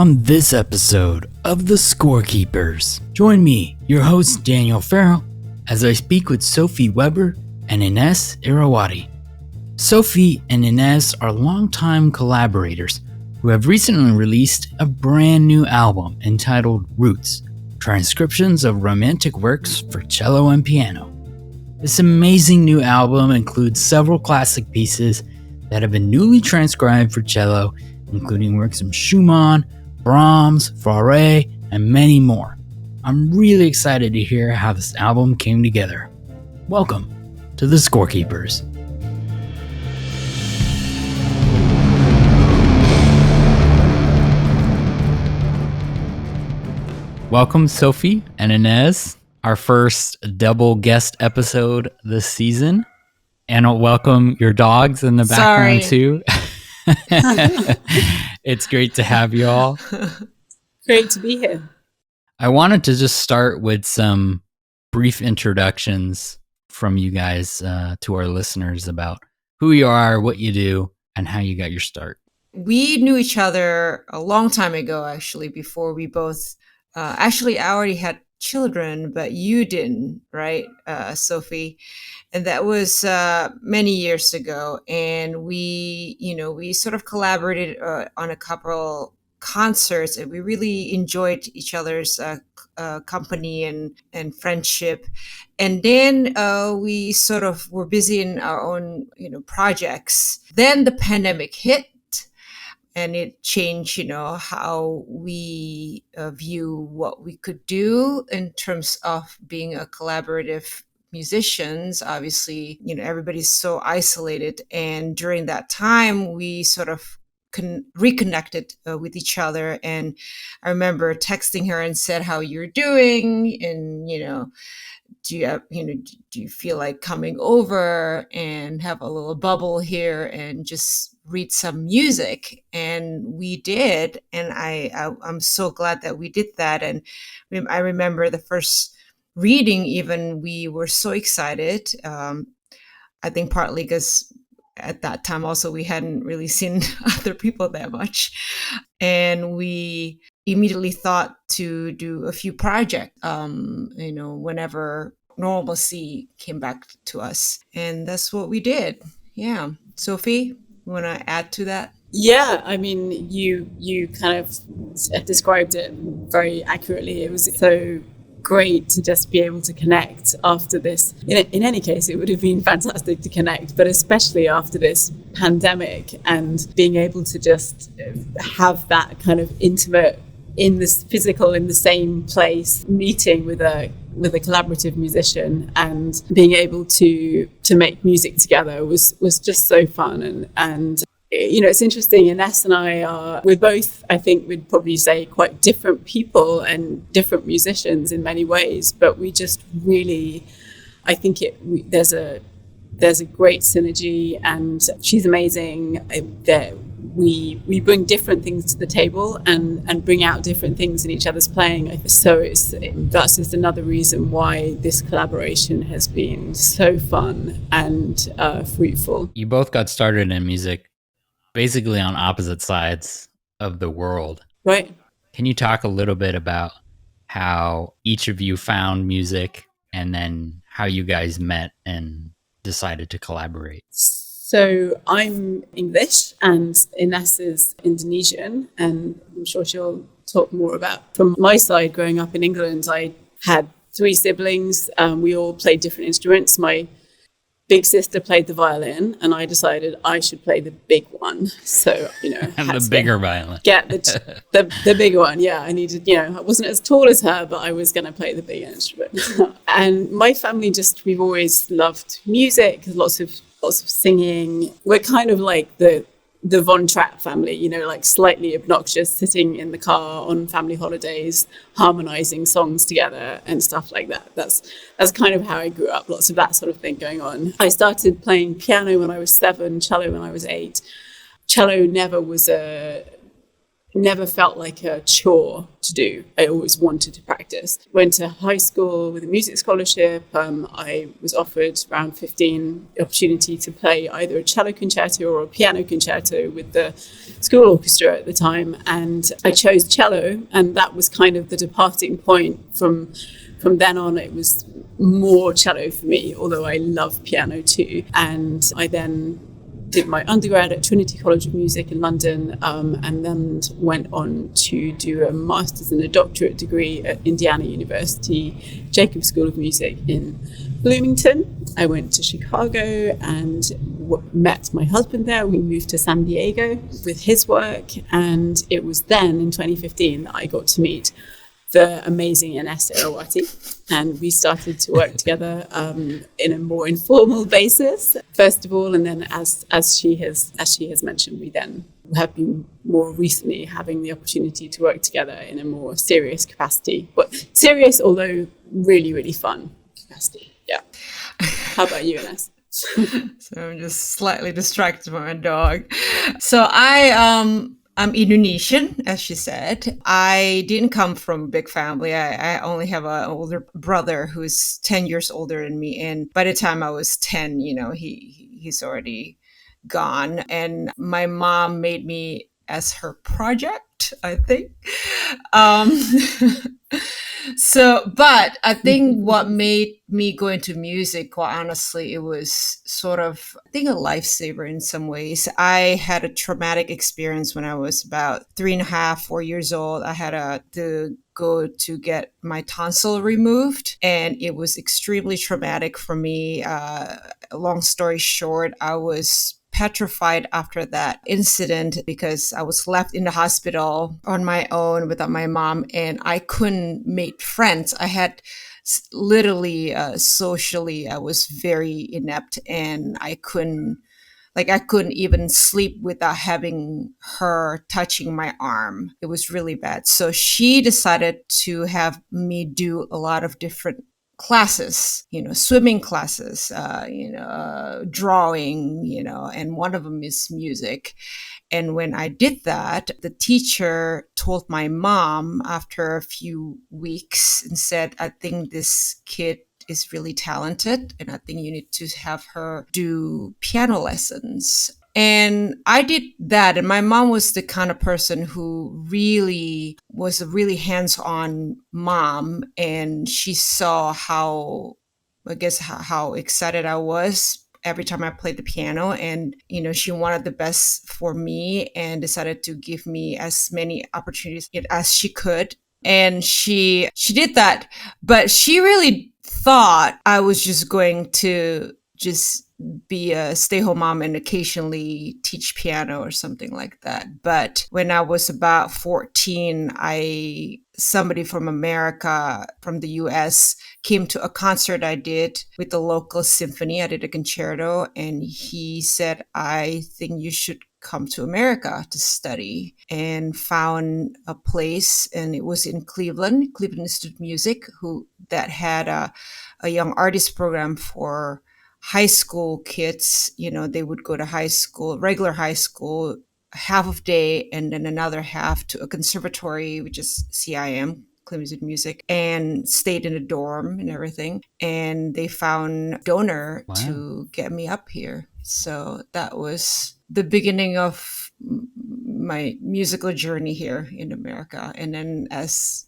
on this episode of The Scorekeepers. Join me, your host Daniel Farrell, as I speak with Sophie Weber and Ines Irawati. Sophie and Ines are longtime collaborators who have recently released a brand new album entitled Roots, Transcriptions of Romantic Works for Cello and Piano. This amazing new album includes several classic pieces that have been newly transcribed for cello, including works from Schumann, Brahms, Faure, and many more. I'm really excited to hear how this album came together. Welcome to The Scorekeepers. Welcome, Sophie and Ines, our first double guest episode this season. And I'll welcome your dogs in the background too. It's great to have you all. Great to be here. I wanted to just start with some brief introductions from you guys to our listeners about who you are, what you do, and how you got your start. We knew each other a long time ago, actually, before we both... I already had children, but you didn't, right, Sophie? And that was many years ago. And we sort of collaborated on a couple concerts, and we really enjoyed each other's company and friendship. And then we sort of were busy in our own, projects. Then the pandemic hit. And it changed, how we view what we could do in terms of being a collaborative musicians. Obviously, everybody's so isolated. And during that time, we sort of reconnected with each other. And I remember texting her and said, "How you're doing?" And, do you feel like coming over and have a little bubble here and just read some music? And we did. And I'm so glad that we did that. And I remember the first reading, even we were so excited. I think partly because at that time also we hadn't really seen other people that much. And we immediately thought to do a few projects, whenever normalcy came back to us. And that's what we did. Yeah. Sophie, you want to add to that? Yeah, I mean, you kind of described it very accurately. It was so great to just be able to connect after this. In any case, it would have been fantastic to connect, but especially after this pandemic and being able to just have that kind of intimate, in this physical, in the same place, meeting with a collaborative musician and being able to make music together was just so fun. And it's interesting. Ines and we're both, I think we'd probably say, quite different people and different musicians in many ways, but we just really, I think there's a great synergy, and she's amazing. We bring different things to the table and bring out different things in each other's playing. So that's just another reason why this collaboration has been so fun and fruitful. You both got started in music basically on opposite sides of the world. Right. Can you talk a little bit about how each of you found music and then how you guys met and decided to collaborate? So I'm English and Ines is Indonesian, and I'm sure she'll talk more about. From my side, growing up in England, I had 3 siblings. We all played different instruments. My big sister played the violin, and I decided I should play the big one. So, the bigger violin. Get the bigger one. Yeah, I needed, I wasn't as tall as her, but I was going to play the bigger instrument. And my family we've always loved music, lots of singing. We're kind of like the Von Trapp family, like slightly obnoxious, sitting in the car on family holidays, harmonizing songs together and stuff like that. That's kind of how I grew up, lots of that sort of thing going on. I started playing piano when I was 7, cello when I was 8. Cello never was never felt like a chore to do. I always wanted to practice. Went to high school with a music scholarship. I was offered around 15 the opportunity to play either a cello concerto or a piano concerto with the school orchestra at the time. And I chose cello, and that was kind of the departing point. From then on, it was more cello for me, although I love piano too. And I then did my undergrad at Trinity College of Music in London, and then went on to do a master's and a doctorate degree at Indiana University, Jacobs School of Music in Bloomington. I went to Chicago and met my husband there. We moved to San Diego with his work, and it was then in 2015 that I got to meet the amazing Ines Irawati, and we started to work together in a more informal basis, first of all, and then as she has mentioned, we then have been more recently having the opportunity to work together in a more serious capacity, but serious although really, really fun capacity. Yeah. How about you, Ines? So I'm just slightly distracted by my dog. So I'm Indonesian, as she said. I didn't come from a big family. I only have an older brother who's 10 years older than me. And by the time I was 10, he's already gone. And my mom made me as her project, I think. But I think what made me go into music, quite honestly, it was sort of, I think, a lifesaver in some ways. I had a traumatic experience when I was about 3.5, 4 years old. I had to go to get my tonsil removed, and it was extremely traumatic for me. Long story short, I was petrified after that incident because I was left in the hospital on my own without my mom, and I couldn't make friends. I had literally socially, I was very inept, and I couldn't even sleep without having her touching my arm. It was really bad. So she decided to have me do a lot of different classes, swimming classes, drawing, and one of them is music. And when I did that, the teacher told my mom after a few weeks and said, I think this kid is really talented, and I think you need to have her do piano lessons. And I did that. And my mom was the kind of person who really was a really hands-on mom. And she saw how excited I was every time I played the piano. And, she wanted the best for me and decided to give me as many opportunities as she could. And she did that. But she really thought I was just going to just be a stay-home mom and occasionally teach piano or something like that. But when I was about 14, somebody from America, from the US, came to a concert I did with the local symphony. I did a concerto, and he said, I think you should come to America to study, and found a place, and it was in Cleveland Institute of Music, that had a young artist program for high school kids. They would go to regular high school, half of day, and then another half to a conservatory, which is CIM, Cleveland Institute of Music, and stayed in a dorm and everything. And they found a donor to get me up here. So that was the beginning of my musical journey here in America. And then, as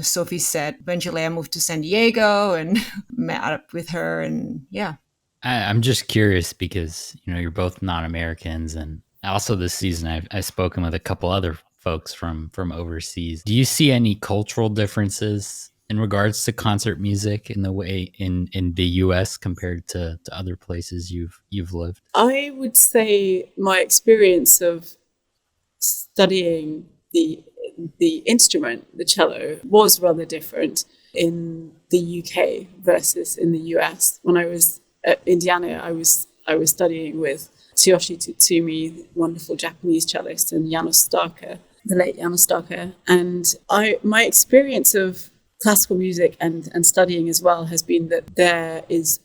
Sophie said, eventually I moved to San Diego and met up with her, and yeah. I'm just curious because, you're both non-Americans, and also this season I've spoken with a couple other folks from overseas. Do you see any cultural differences in regards to concert music in the way in the US compared to other places you've lived? I would say my experience of studying the instrument, the cello, was rather different in the UK versus in the US. When I was at Indiana, I was studying with Tsuyoshi Tsutsumi, wonderful Japanese cellist, and Janos Starker, the late Janos Starker. And my experience of classical music and studying as well has been that there is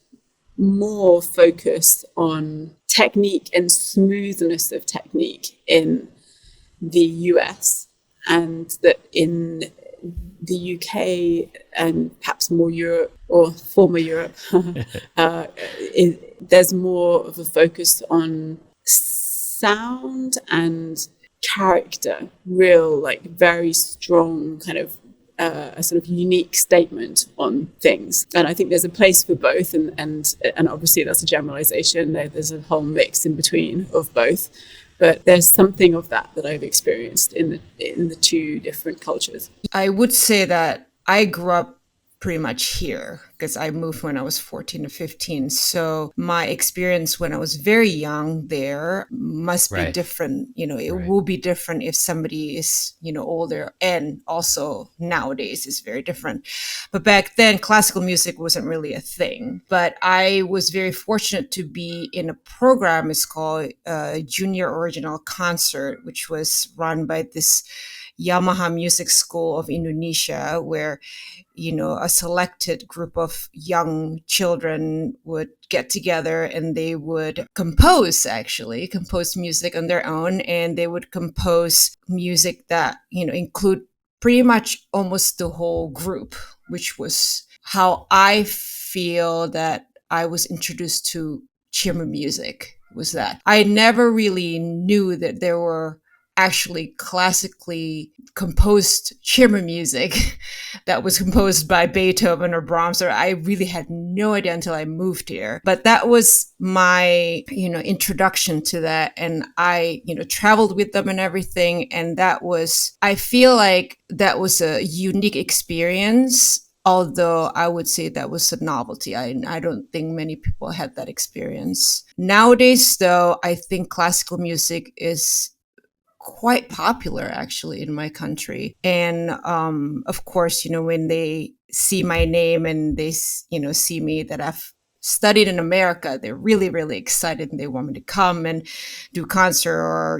more focus on technique and smoothness of technique in the US and that in the UK and perhaps more Europe or former Europe, there's more of a focus on sound and character, real, like very strong kind of a sort of unique statement on things. And I think there's a place for both, and obviously that's a generalization. There's a whole mix in between of both. But there's something of that I've experienced in the two different cultures. I would say that I grew up pretty much here because I moved when I was 14 or 15. So my experience when I was very young there must be different. It will be different if somebody is, older, and also nowadays is very different. But back then, classical music wasn't really a thing. But I was very fortunate to be in a program. It's called Junior Original Concert, which was run by this Yamaha Music School of Indonesia, where a selected group of young children would get together and they would compose music on their own, and they would compose music that include pretty much almost the whole group, which was how I feel that I was introduced to chamber music. Was that I never really knew that there were actually classically composed chamber music that was composed by Beethoven or Brahms, or I really had no idea until I moved here. But that was my, introduction to that. And I, traveled with them and everything. And I feel like that was a unique experience. Although I would say that was a novelty. I don't think many people had that experience. Nowadays, though, I think classical music is quite popular actually in my country. And of course, when they see my name and they, see me that I've studied in America, they're really, really excited and they want me to come and do concert or,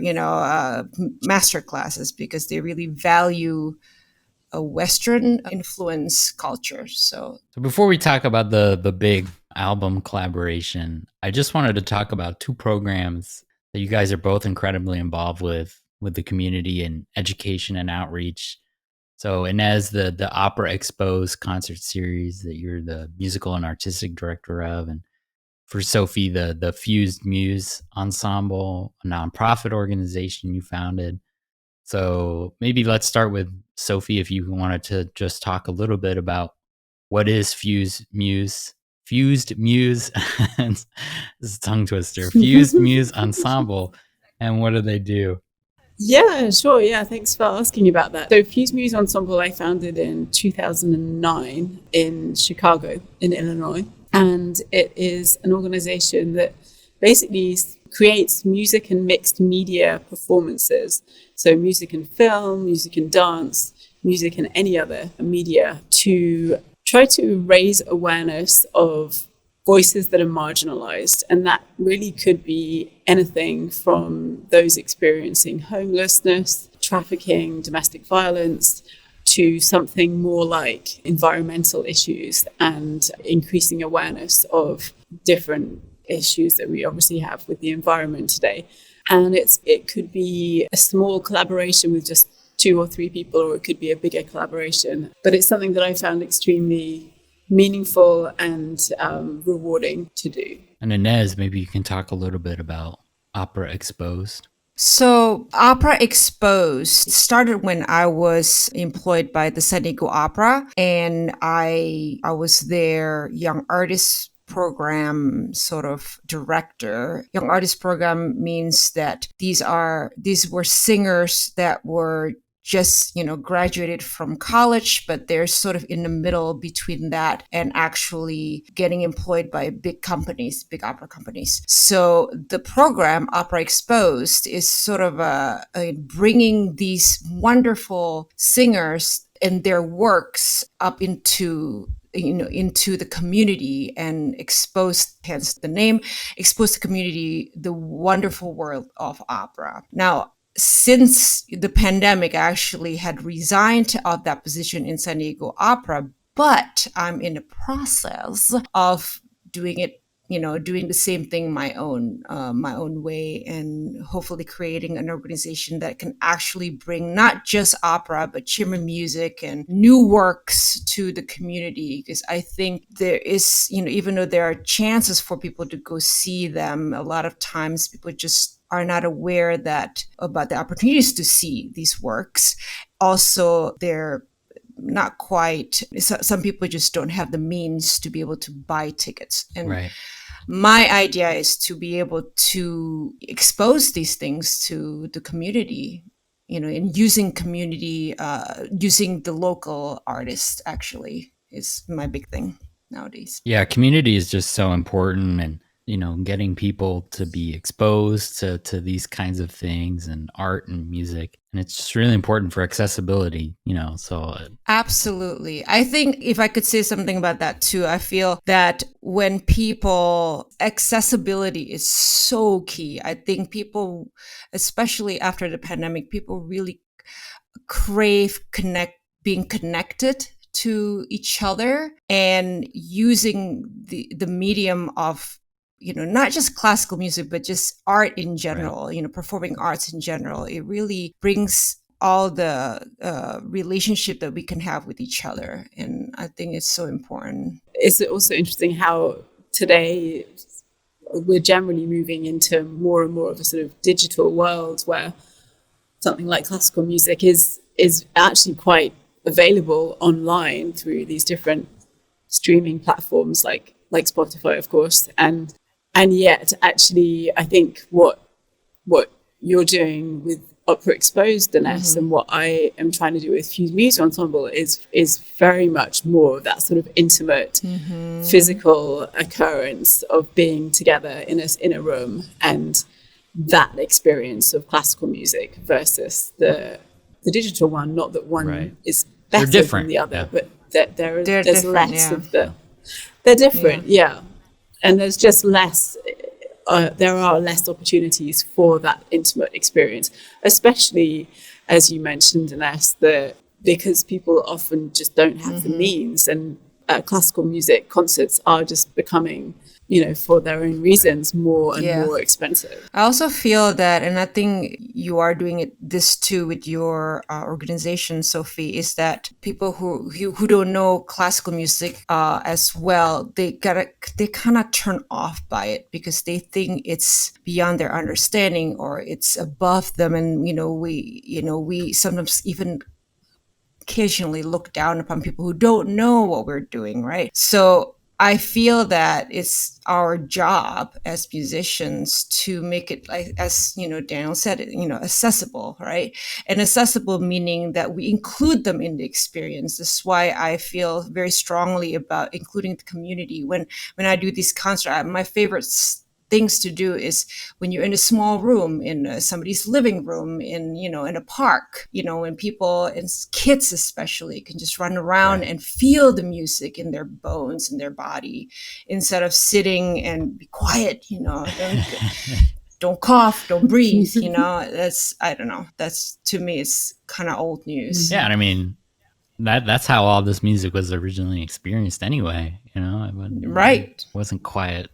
master classes because they really value a Western influence culture. So before we talk about the big album collaboration, I just wanted to talk about two programs that you guys are both incredibly involved with the community and education and outreach. So Ines, the Opera Expose concert series that you're the musical and artistic director of, and for Sophie, the Fused Muse Ensemble, a nonprofit organization you founded. So maybe let's start with Sophie, if you wanted to just talk a little bit about what is Fused Muse, this is a tongue twister, Fused Muse Ensemble, and what do they do? Yeah, sure. Yeah, thanks for asking about that. So Fused Muse Ensemble I founded in 2009 in Chicago, in Illinois. And it is an organization that basically creates music and mixed media performances. So music and film, music and dance, music and any other media, to try to raise awareness of voices that are marginalized. And that really could be anything from those experiencing homelessness, trafficking, domestic violence, to something more like environmental issues and increasing awareness of different issues that we obviously have with the environment today. And it could be a small collaboration with just 2 or 3 people, or it could be a bigger collaboration. But it's something that I found extremely meaningful and rewarding to do. And Ines, maybe you can talk a little bit about Opera Exposed. So Opera Exposed started when I was employed by the San Diego Opera, and I was their young artist program sort of director. Young artist program means that these were singers that were just, graduated from college, but they're sort of in the middle between that and actually getting employed by big companies, big opera companies. So the program Opera Exposed is sort of bringing these wonderful singers and their works up into the community and expose, hence the name, expose the community, the wonderful world of opera. Now, since the pandemic, I actually had resigned of that position in San Diego Opera, but I'm in the process of doing it doing the same thing my own way, and hopefully creating an organization that can actually bring not just opera, but chamber music and new works to the community. Because I think there is, even though there are chances for people to go see them, a lot of times people just are not aware about the opportunities to see these works. Also, they're not quite, some people just don't have the means to be able to buy tickets. And Right. My idea is to be able to expose these things to the community, and using the local artists actually is my big thing nowadays. Yeah, community is just so important, and getting people to be exposed to these kinds of things and art and music, and it's just really important for accessibility. So Absolutely. I think if I could say something about that too, I feel that when accessibility is so key. I think people, especially after the pandemic, people really crave being connected to each other, and using the medium of not just classical music, but just art in general, right. Performing arts in general. It really brings all the relationship that we can have with each other. And I think it's so important. It's also interesting how today we're generally moving into more and more of a sort of digital world where something like classical music is actually quite available online through these different streaming platforms like Spotify, of course. And yet, actually, I think what you're doing with Opera Exposed, Ines, and what I am trying to do with Fuse Music Ensemble is very much more of that sort of intimate, physical occurrence of being together in a room, and that experience of classical music versus the digital one. Not that one is better than the other, but there's less of the. They're different, yeah. And there's just less, there are less opportunities for that intimate experience, especially, as you mentioned, Ines, because people often just don't have the means, and classical music concerts are just becoming, for their own reasons, more and more expensive. I also feel that, and I think you are doing this too with your organization, Sophie, is that people who don't know classical music as well, they kind of turn off by it because they think it's beyond their understanding or it's above them, and we sometimes even occasionally look down upon people who don't know what we're doing, right? So I feel that it's our job as musicians to make it, like, as Daniel said, accessible, right? And accessible meaning that we include them in the experience. This is why I feel very strongly about including the community. When I do these concerts, my favorite things to do is when you're in a small room, in somebody's living room, in a park, when people and kids especially can just run around and feel the music in their bones, in their body, instead of sitting and be quiet, don't cough, don't breathe, I don't know. That's, to me, it's kind of old news. Yeah. And I mean, that's how all this music was originally experienced anyway, It wasn't quiet,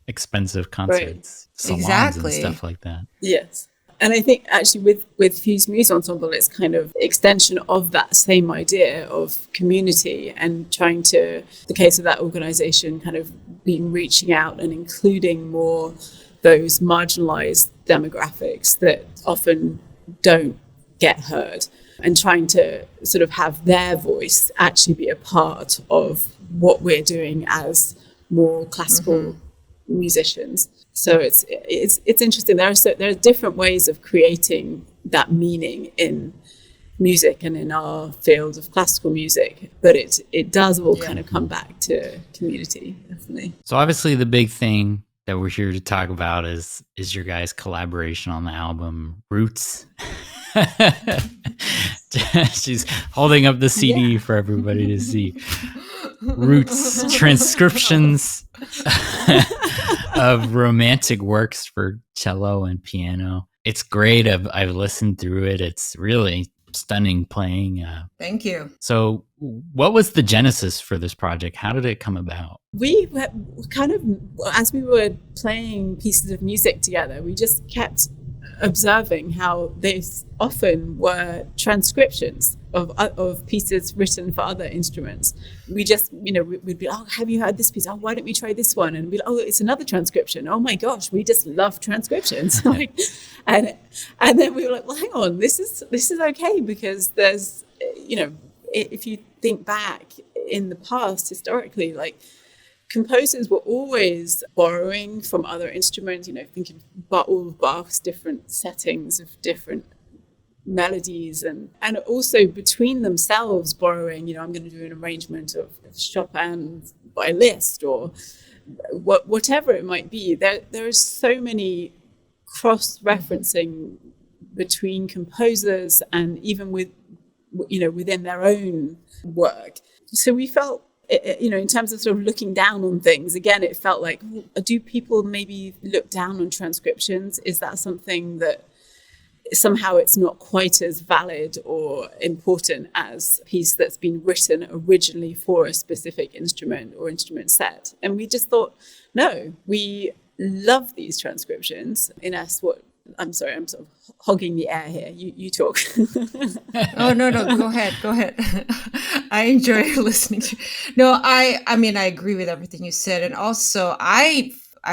expensive concerts, salons and stuff like that. Yes. And I think actually with Fuse Music Ensemble, it's kind of extension of that same idea of community, and trying to, the case of that organization, kind of reaching out and including more those marginalized demographics that often don't get heard, and trying to sort of have their voice actually be a part of what we're doing as more classical musicians. So it's interesting. There are different ways of creating that meaning in music and in our field of classical music, but it does all kind of come back to community, definitely. So obviously the big thing that we're here to talk about is your guys' collaboration on the album Roots. She's holding up the CD for everybody to see. Roots, Transcriptions of Romantic Works for Cello and Piano. It's great. I've listened through it. It's really stunning playing. Thank you. So what was the genesis for this project? How did it come about? We were kind of, as we were playing pieces of music together, we just kept observing how they often were transcriptions of pieces written for other instruments. We just, we'd be, oh, have you heard this piece? Oh, why don't we try this one? And we'd be like, oh, it's another transcription. Oh my gosh, we just love transcriptions. and then we were like, well, hang on, this is okay, because there's, if you think back in the past, historically, like, composers were always borrowing from other instruments, thinking about all of Bach's different settings of different melodies, and also between themselves borrowing, I'm going to do an arrangement of Chopin by Liszt or whatever it might be. There is so many cross-referencing between composers and even within their own work. So we felt, in terms of sort of looking down on things, again, it felt like, do people maybe look down on transcriptions? Is that something that somehow it's not quite as valid or important as a piece that's been written originally for a specific instrument or instrument set? And we just thought, no, we love these transcriptions. Ines, I'm sorry, I'm sort of hogging the air here. You talk. Oh, no, go ahead. I enjoy listening to. No, I mean, I agree with everything you said. And also I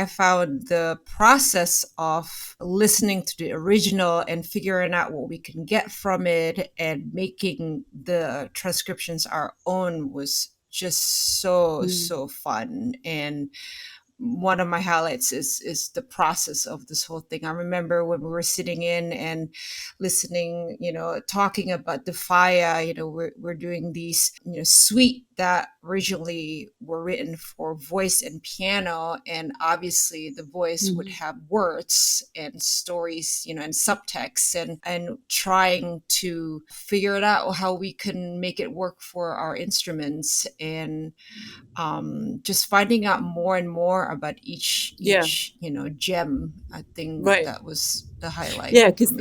found the process of listening to the original and figuring out what we can get from it and making the transcriptions our own was just so fun. And one of my highlights is the process of this whole thing. I remember when we were sitting in and listening, talking about the Faure, we're doing these, suite that originally were written for voice and piano. And obviously the voice would have words and stories, and subtext, and trying to figure it out how we can make it work for our instruments, and just finding out more and more about each gem. I think that was the highlight. Yeah, because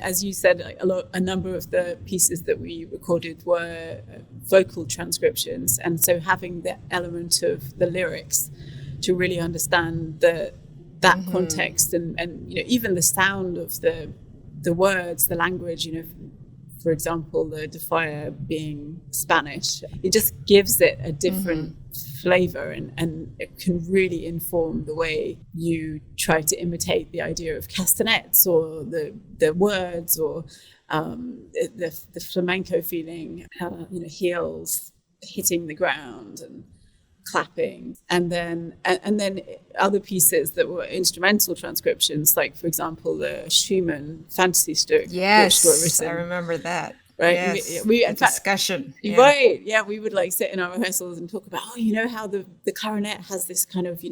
as you said, like a number of the pieces that we recorded were vocal transcriptions, and so having the element of the lyrics to really understand that context and even the sound of the words, the language, for example, the Faure being Spanish, it just gives it a different flavor, and it can really inform the way you try to imitate the idea of castanets or the words or the flamenco feeling, heels hitting the ground and clapping, and then other pieces that were instrumental transcriptions, like for example the Schumann fantasy Stück. Yes, which were written, I remember that. Right, yes. we in fact, discussion. Yeah. Right, yeah, we would like sit in our rehearsals and talk about, how the clarinet has this kind of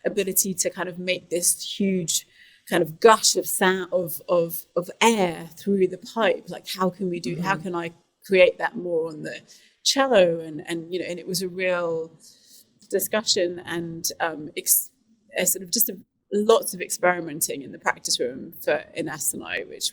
ability to kind of make this huge kind of gush of sound of air through the pipe. Like, how can we do? How can I create that more on the cello? And it was a real discussion and sort of just lots of experimenting in the practice room for Ines and I, which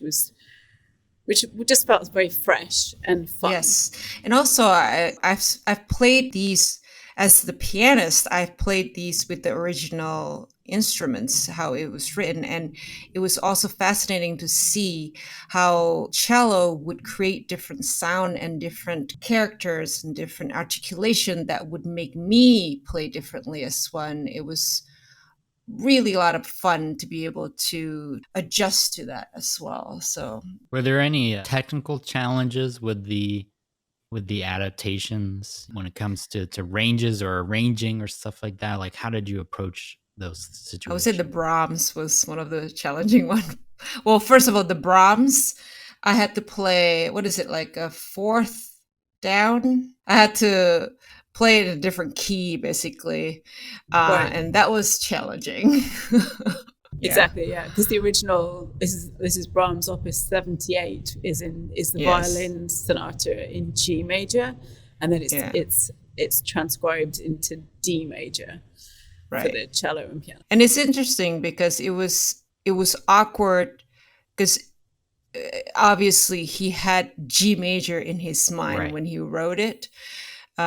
just felt very fresh and fun. Yes, and also I've played these as the pianist. I've played these with the original instruments, how it was written, and it was also fascinating to see how cello would create different sound and different characters and different articulation that would make me play differently as one. It was really a lot of fun to be able to adjust to that as well. So, were there any technical challenges with the adaptations when it comes to ranges or arranging or stuff like that? Like, how did you approach those situations? I would say the Brahms was one of the challenging ones. Well, first of all, the Brahms, I had to play, what is it, like a fourth down? I had to play it in a different key, basically. Right. And that was challenging. Exactly, yeah. Because the original, this is Brahms' Opus 78, is the violin sonata in G major, and then it's transcribed into D major for the cello and piano. And it's interesting because it was awkward because obviously he had G major in his mind Right. when he wrote it.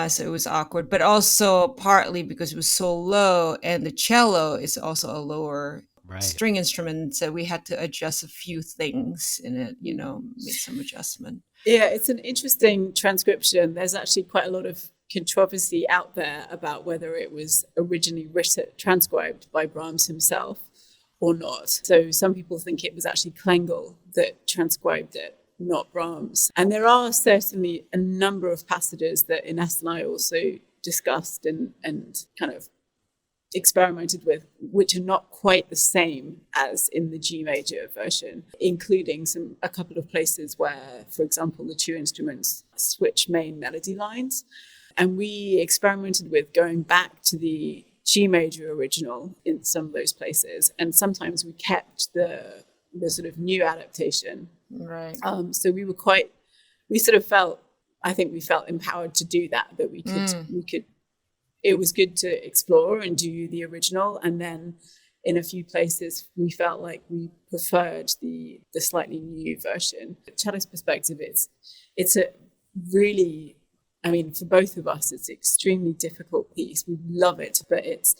So it was awkward, but also partly because it was so low, and the cello is also a lower Right. string instrument. So we had to adjust a few things in it, made some adjustment. Yeah, it's an interesting transcription. There's actually quite a lot of controversy out there about whether it was originally transcribed by Brahms himself or not. So some people think it was actually Klengel that transcribed it, not Brahms. And there are certainly a number of passages that Ines and I also discussed and kind of experimented with, which are not quite the same as in the G major version, including a couple of places where, for example, the two instruments switch main melody lines. And we experimented with going back to the G major original in some of those places. And sometimes we kept the sort of new adaptation. Right. So we sort of felt, I think we felt empowered to do that we could, it was good to explore and do the original. And then in a few places, we felt like we preferred the slightly new version. From cello's perspective, it's a really, I mean, for both of us, it's an extremely difficult piece. We love it, but it's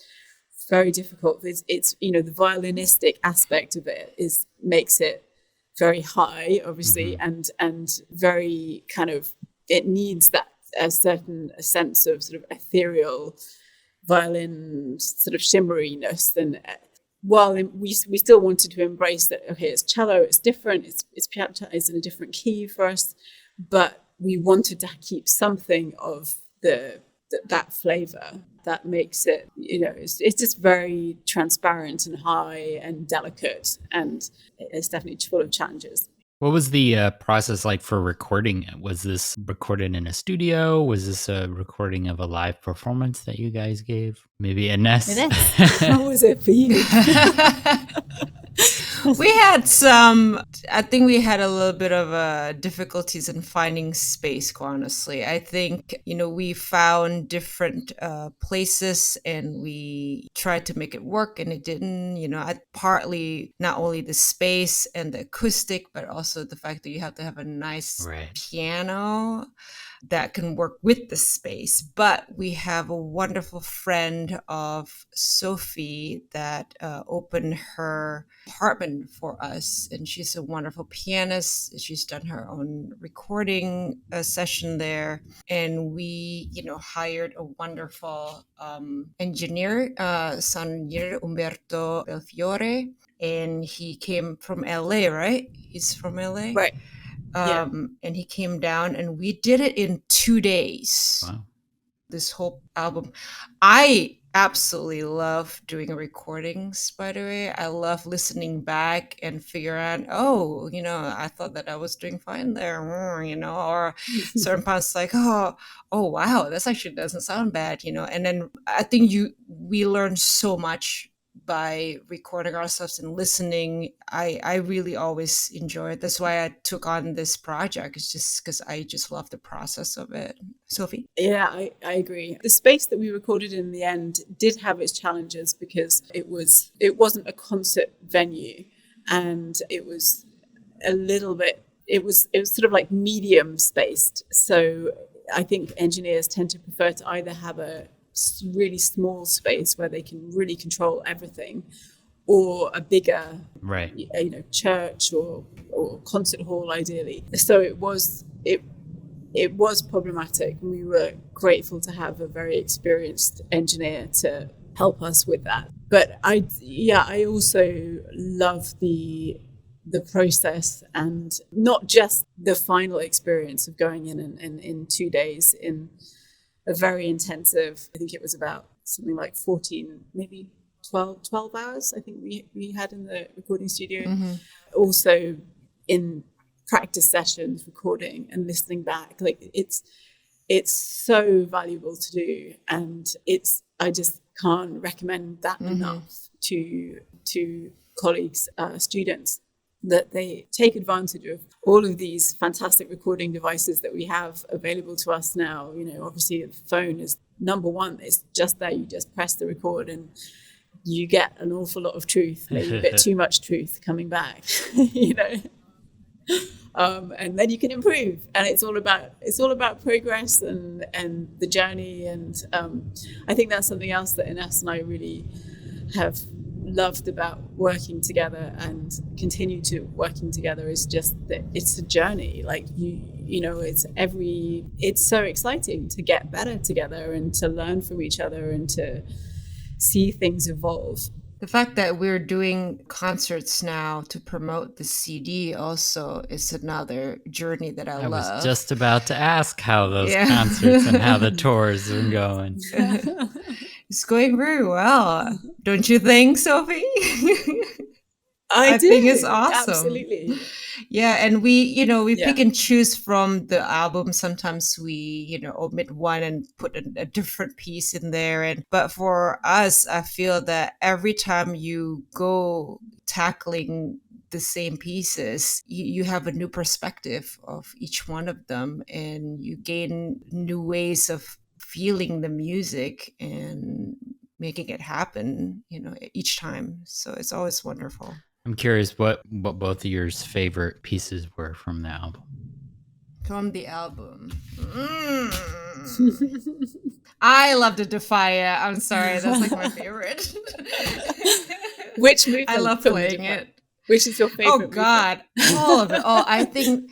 very difficult. It's the violinistic aspect of it makes it very high, obviously, and very kind of, it needs a sense of sort of ethereal violin sort of shimmeriness. And while we still wanted to embrace that, okay, it's cello, it's different, it's piano, it's in a different key for us, but we wanted to keep something of that flavor that makes it, it's just very transparent and high and delicate, and it's definitely full of challenges. What was the process like for recording it? Was this recorded in a studio? Was this a recording of a live performance that you guys gave? Maybe Ines? How was it for you? We had I think we had a little bit of difficulties in finding space, quite honestly. I think, we found different places and we tried to make it work and it didn't, partly not only the space and the acoustic, but also the fact that you have to have a nice piano that can work with the space. But we have a wonderful friend of Sophie that opened her apartment for us, and she's a wonderful pianist. She's done her own recording session there, and we hired a wonderful engineer, San Umberto Belfiore, and he came from LA, right? He's from LA, right? And he came down and we did it in 2 days. Wow. This whole album. I absolutely love doing recordings, by the way. I love listening back and figure out, I thought that I was doing fine there, or certain parts like, oh, wow, this actually doesn't sound bad, And then I think we learn so much by recording ourselves and listening. I really always enjoy it. That's why I took on this project. It's just because I just love the process of it. Sophie? Yeah, I agree. The space that we recorded in the end did have its challenges because it wasn't a concert venue, and it was a little bit, it was sort of like medium spaced. So I think engineers tend to prefer to either have a really small space where they can really control everything, or a bigger, church or concert hall, ideally. So it was problematic, and we were grateful to have a very experienced engineer to help us with that. But I also love the process, and not just the final experience of going in and in 2 days in a very intensive, I think it was about something like 14, maybe 12 hours, I think we had in the recording studio. Mm-hmm. Also in practice sessions, recording and listening back. Like it's so valuable to do. And I just can't recommend that enough to colleagues, students, that they take advantage of all of these fantastic recording devices that we have available to us now. Obviously the phone is number one. It's just there. You just press the record and you get an awful lot of truth, maybe a bit too much truth coming back, And then you can improve. And it's all about progress and the journey. And I think that's something else that Ines and I really have loved about working together and continue to working together, is just that it's a journey. Like you know, it's so exciting to get better together and to learn from each other and to see things evolve. The fact that we're doing concerts now to promote the CD also is another journey that I love. Was just about to ask how those concerts and how the tours are going. It's going very well. Don't you think, Sophie? I think it's awesome. Absolutely. Yeah, and we pick and choose from the album. Sometimes we, omit one and put a different piece in there. But for us, I feel that every time you go tackling the same pieces, you have a new perspective of each one of them, and you gain new ways of feeling the music and making it happen, each time. So it's always wonderful. I'm curious what both of your favorite pieces were from the album. From the album. I love the Defia. I'm sorry, that's like my favorite. Which movement? I love playing it. Which is your favorite? Oh God, all of it. Oh, I think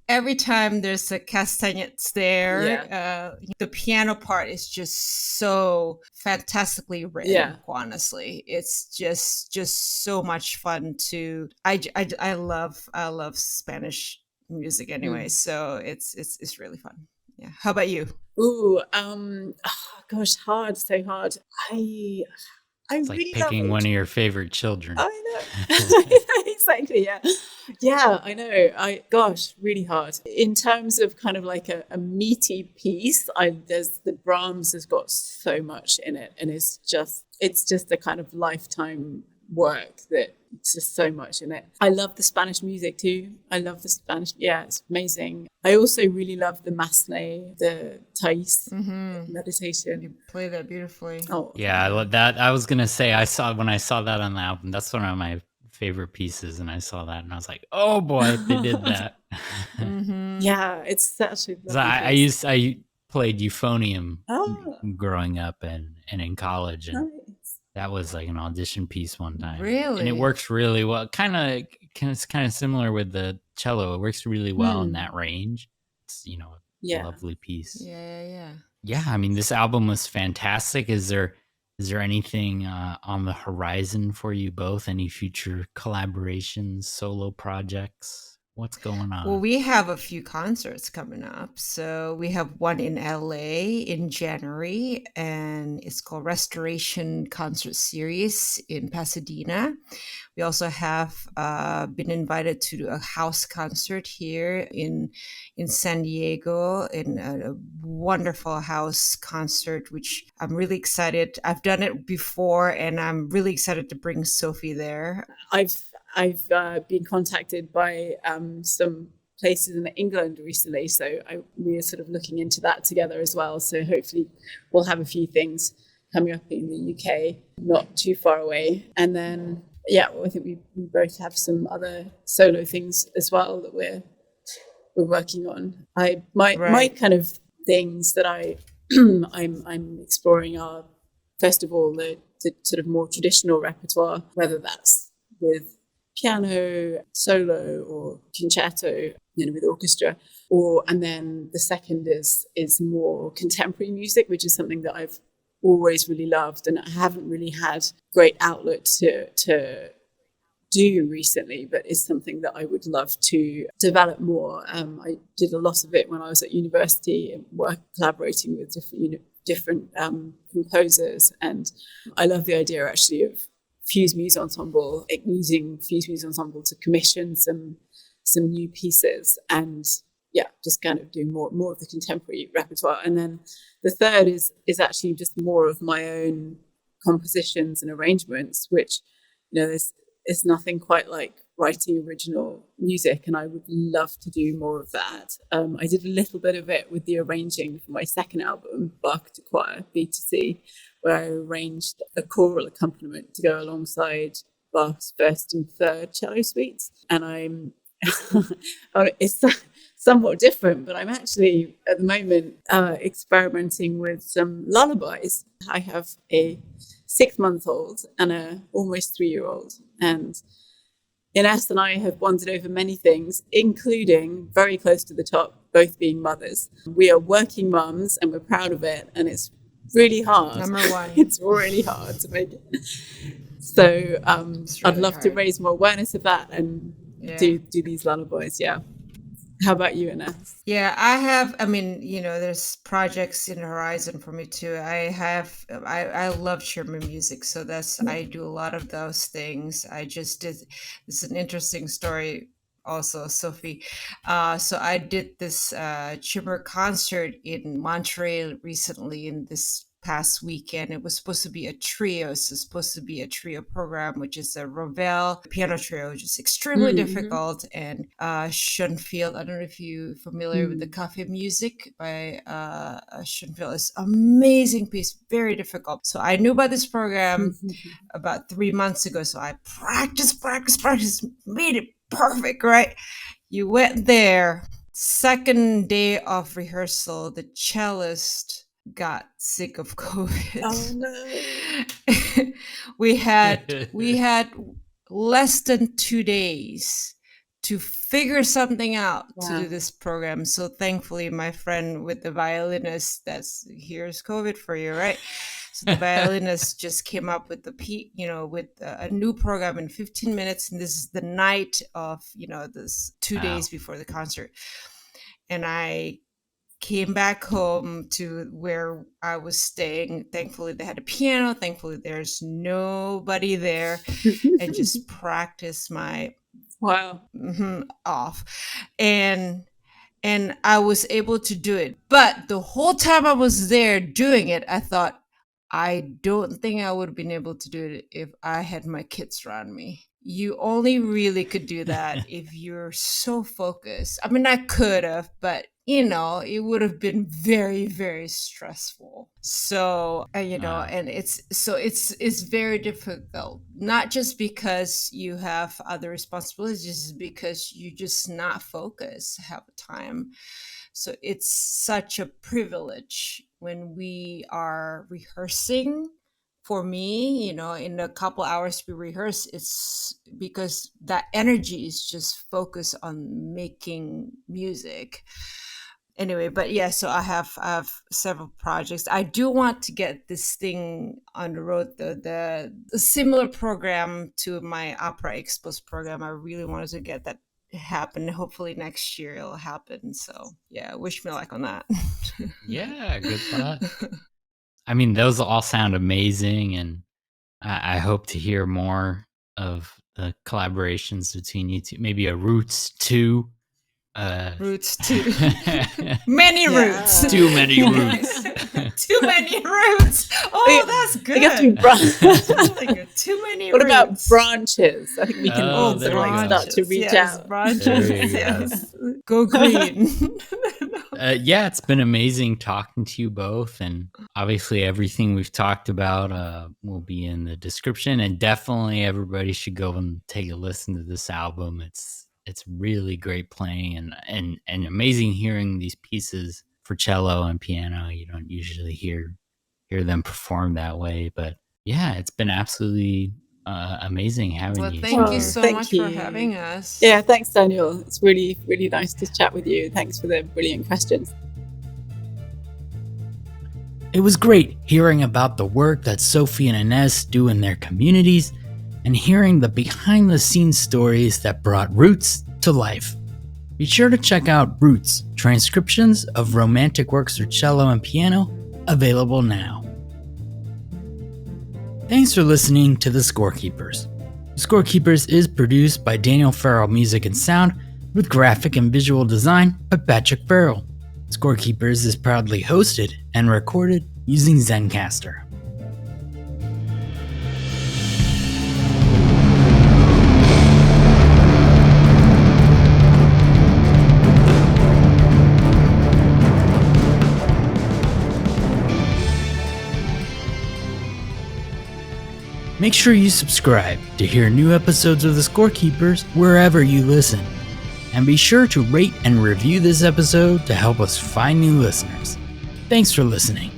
every time there's a castanets there, the piano part is just so fantastically written. Yeah. Honestly, it's just so much fun to. I love Spanish music anyway, so it's really fun. Yeah. How about you? Ooh, gosh, so hard. It's like really picking one of your favorite children. I know. Exactly, yeah. Yeah, I know. Really hard. In terms of kind of like a meaty piece, there's the Brahms has got so much in it, and it's just a kind of lifetime work that it's just so much in it. I love the Spanish music too. It's amazing. I also really love the Massenet, the Thais meditation. You play that beautifully. Oh yeah, I love that. I was gonna say when I saw that on the album, that's one of my favorite pieces, and I saw that and I was like, oh boy, they did that. Yeah, it's such a lovely I played euphonium growing up and in college, and that was like an audition piece one time. Really? And it works really well. It's kind of similar with the cello. It works really well in that range. It's, a lovely piece. Yeah. Yeah, I mean, this album was fantastic. Is there anything on the horizon for you both? Any future collaborations, solo projects? What's going on? Well, we have a few concerts coming up. So we have one in LA in January, and it's called Restoration Concert Series in Pasadena. We also have been invited to a house concert here in San Diego, in a wonderful house concert, which I'm really excited. I've done it before, and I'm really excited to bring Sophie there. I've been contacted by some places in England recently, so we are sort of looking into that together as well. So hopefully we'll have a few things coming up in the UK, not too far away. And then, I think we both have some other solo things as well that we're working on. My kind of things that I'm exploring are, first of all, the sort of more traditional repertoire, whether that's with piano, solo, or concerto, with orchestra, and then the second is more contemporary music, which is something that I've always really loved, and I haven't really had great outlet to do recently, but is something that I would love to develop more. I did a lot of it when I was at university and collaborating with different composers, and I love the idea actually of Fuse Music Ensemble, using Fuse Music Ensemble to commission some new pieces, and just kind of doing more of the contemporary repertoire. And then the third is actually just more of my own compositions and arrangements, which there's nothing quite like writing original music, and I would love to do more of that. I did a little bit of it with the arranging for my second album, Bach to Choir, B2C, where I arranged a choral accompaniment to go alongside Bach's first and third cello suites. And I'm it's somewhat different, but I'm actually at the moment experimenting with some lullabies. I have a 6-month-old and a almost 3-year-old, and Ines and I have bonded over many things, including very close to the top, both being mothers. We are working mums and we're proud of it, and it's really hard. Number one. It's really hard to make it. So It's really I'd love to hard. raise more awareness of that and do these lullabies. Yeah. How about you, Ines? Yeah, I mean, there's projects in the horizon for me too. I love Schumann music, so I do a lot of those things. I just did, it's an interesting story also, Sophie. So I did this Schumann concert in Montreal recently in this past weekend. It was supposed to be a trio. So it's supposed to be a trio program, which is a Ravel piano trio, which is extremely difficult. And Schoenfeld, I don't know if you're familiar with the Café music by Schoenfeld. It's an amazing piece, very difficult. So I knew about this program about 3 months ago. So I practiced, made it perfect, right? You went there, second day of rehearsal, the cellist got sick of COVID. Oh no. we had less than 2 days to figure something out to do this program. So thankfully my friend with the violinist, here's COVID for you, right? So the violinist just came up with with a new program in 15 minutes, and this is the night of this 2 days before the concert. And I came back home to where I was staying. Thankfully, they had a piano. Thankfully, there's nobody there, and just practice my off, and I was able to do it. But the whole time I was there doing it, I thought, I don't think I would have been able to do it if I had my kids around me. You only really could do that if you're so focused. I mean, I could have, but it would have been very, very stressful. So, and it's very difficult, not just because you have other responsibilities, just because you just not focused half the time. So it's such a privilege when we are rehearsing. For me, in a couple hours we rehearse, it's because that energy is just focused on making music. Anyway, but yeah, so I have several projects. I do want to get this thing on the road, the similar program to my Opera Expos program. I really wanted to get that happen. Hopefully next year it'll happen. So yeah, wish me luck on that. Yeah, good luck. I mean, those all sound amazing, and I hope to hear more of the collaborations between you two. Maybe a Roots 2. Roots 2. Many roots. Too many roots. Too many roots. Oh, that's good. You have to be That's really good. Too many What roots. about branches? I think we can also start to reach out. Branches, yes. Go green. Yeah, it's been amazing talking to you both, and obviously everything we've talked about will be in the description, and definitely everybody should go and take a listen to this album. It's really great playing and amazing hearing these pieces for cello and piano. You don't usually hear them perform that way, but yeah, it's been absolutely amazing having you. Thank you so much for having us. Yeah, thanks, Daniel. It's really, really nice to chat with you. Thanks for the brilliant questions. It was great hearing about the work that Sophie and Ines do in their communities and hearing the behind-the-scenes stories that brought Roots to life. Be sure to check out Roots, Transcriptions of Romantic Works for Cello and Piano, available now. Thanks for listening to The Scorekeepers. The Scorekeepers is produced by Daniel Farrell Music and Sound, with graphic and visual design by Patrick Farrell. Scorekeepers is proudly hosted and recorded using Zencaster. Make sure you subscribe to hear new episodes of The Scorekeepers wherever you listen. And be sure to rate and review this episode to help us find new listeners. Thanks for listening.